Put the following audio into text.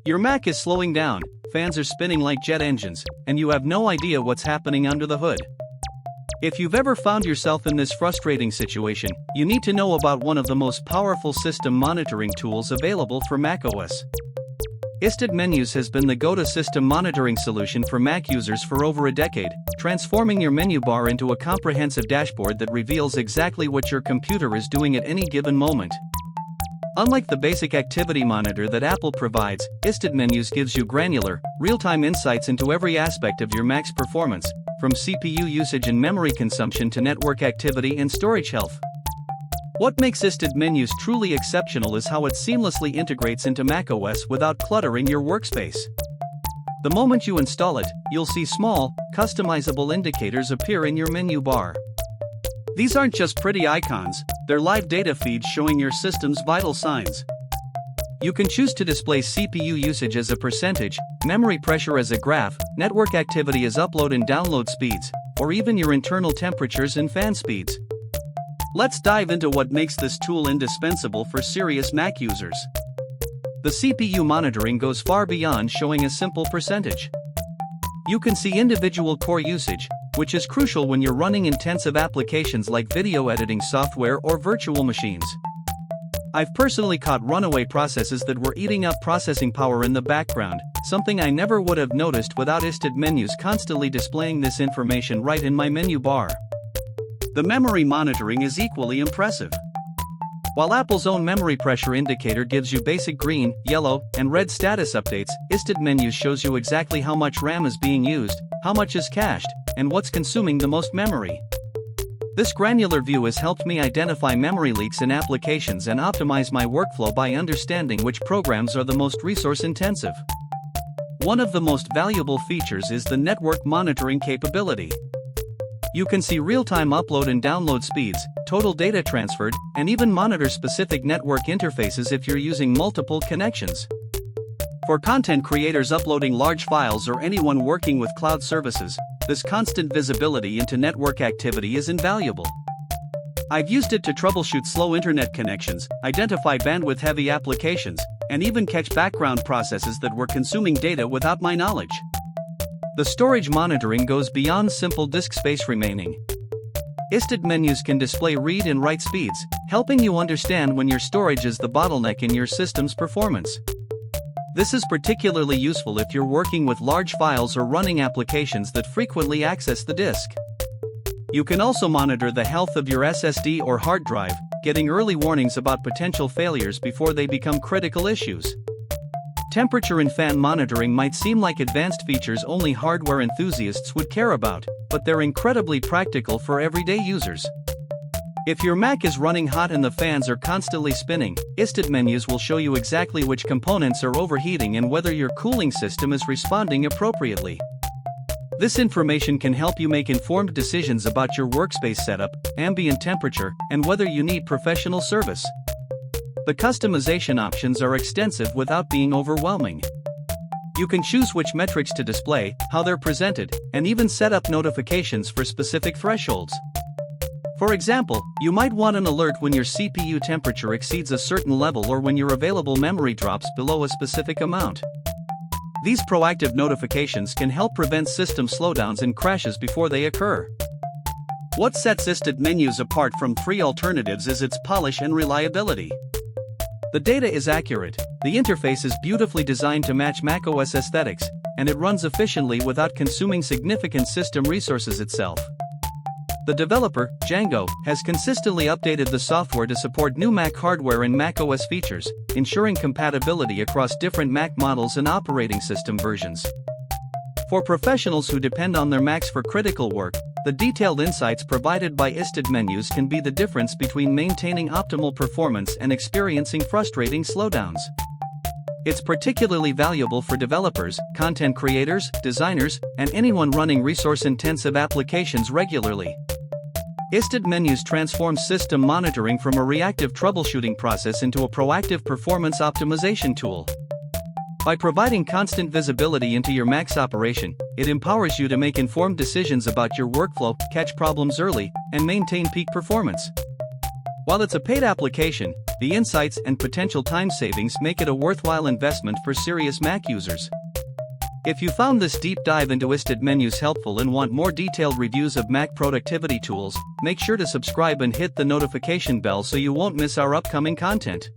Your Mac is slowing down, fans are spinning like jet engines, and you have no idea what's happening under the hood. If you've ever found yourself in this frustrating situation, you need to know about one of the most powerful system monitoring tools available for macOS. iStat Menus has been the go-to system monitoring solution for Mac users for over a decade, transforming your menu bar into a comprehensive dashboard that reveals exactly what your computer is doing at any given moment. Unlike the basic activity monitor that Apple provides, iStat Menus gives you granular, real-time insights into every aspect of your Mac's performance, from CPU usage and memory consumption to network activity and storage health. What makes iStat Menus truly exceptional is how it seamlessly integrates into macOS without cluttering your workspace. The moment you install it, you'll see small, customizable indicators appear in your menu bar. These aren't just pretty icons, they're live data feeds showing your system's vital signs. You can choose to display CPU usage as a percentage, memory pressure as a graph, network activity as upload and download speeds, or even your internal temperatures and fan speeds. Let's dive into what makes this tool indispensable for serious Mac users. The CPU monitoring goes far beyond showing a simple percentage. You can see individual core usage, which is crucial when you're running intensive applications like video editing software or virtual machines. I've personally caught runaway processes that were eating up processing power in the background, something I never would have noticed without iStat Menus constantly displaying this information right in my menu bar. The memory monitoring is equally impressive. While Apple's own memory pressure indicator gives you basic green, yellow, and red status updates, iStat Menus shows you exactly how much RAM is being used, how much is cached, and what's consuming the most memory. This granular view has helped me identify memory leaks in applications and optimize my workflow by understanding which programs are the most resource-intensive. One of the most valuable features is the network monitoring capability. You can see real-time upload and download speeds, total data transferred, and even monitor specific network interfaces if you're using multiple connections. For content creators uploading large files or anyone working with cloud services, this constant visibility into network activity is invaluable. I've used it to troubleshoot slow internet connections, identify bandwidth-heavy applications, and even catch background processes that were consuming data without my knowledge. The storage monitoring goes beyond simple disk space remaining. iStat Menus can display read and write speeds, helping you understand when your storage is the bottleneck in your system's performance. This is particularly useful if you're working with large files or running applications that frequently access the disk. You can also monitor the health of your SSD or hard drive, getting early warnings about potential failures before they become critical issues. Temperature and fan monitoring might seem like advanced features only hardware enthusiasts would care about, but they're incredibly practical for everyday users. If your Mac is running hot and the fans are constantly spinning, iStat Menus will show you exactly which components are overheating and whether your cooling system is responding appropriately. This information can help you make informed decisions about your workspace setup, ambient temperature, and whether you need professional service. The customization options are extensive without being overwhelming. You can choose which metrics to display, how they're presented, and even set up notifications for specific thresholds. For example, you might want an alert when your CPU temperature exceeds a certain level or when your available memory drops below a specific amount. These proactive notifications can help prevent system slowdowns and crashes before they occur. What sets iStat Menus apart from free alternatives is its polish and reliability. The data is accurate, the interface is beautifully designed to match macOS aesthetics, and it runs efficiently without consuming significant system resources itself. The developer, Django, has consistently updated the software to support new Mac hardware and macOS features, ensuring compatibility across different Mac models and operating system versions. For professionals who depend on their Macs for critical work, the detailed insights provided by iStat Menus can be the difference between maintaining optimal performance and experiencing frustrating slowdowns. It's particularly valuable for developers, content creators, designers, and anyone running resource-intensive applications regularly. iStat Menus transforms system monitoring from a reactive troubleshooting process into a proactive performance optimization tool. By providing constant visibility into your Mac's operation, it empowers you to make informed decisions about your workflow, catch problems early, and maintain peak performance. While it's a paid application, The insights and potential time savings make it a worthwhile investment for serious Mac users. If you found this deep dive into iStat menus helpful and want more detailed reviews of Mac productivity tools, make sure to subscribe and hit the notification bell so you won't miss our upcoming content.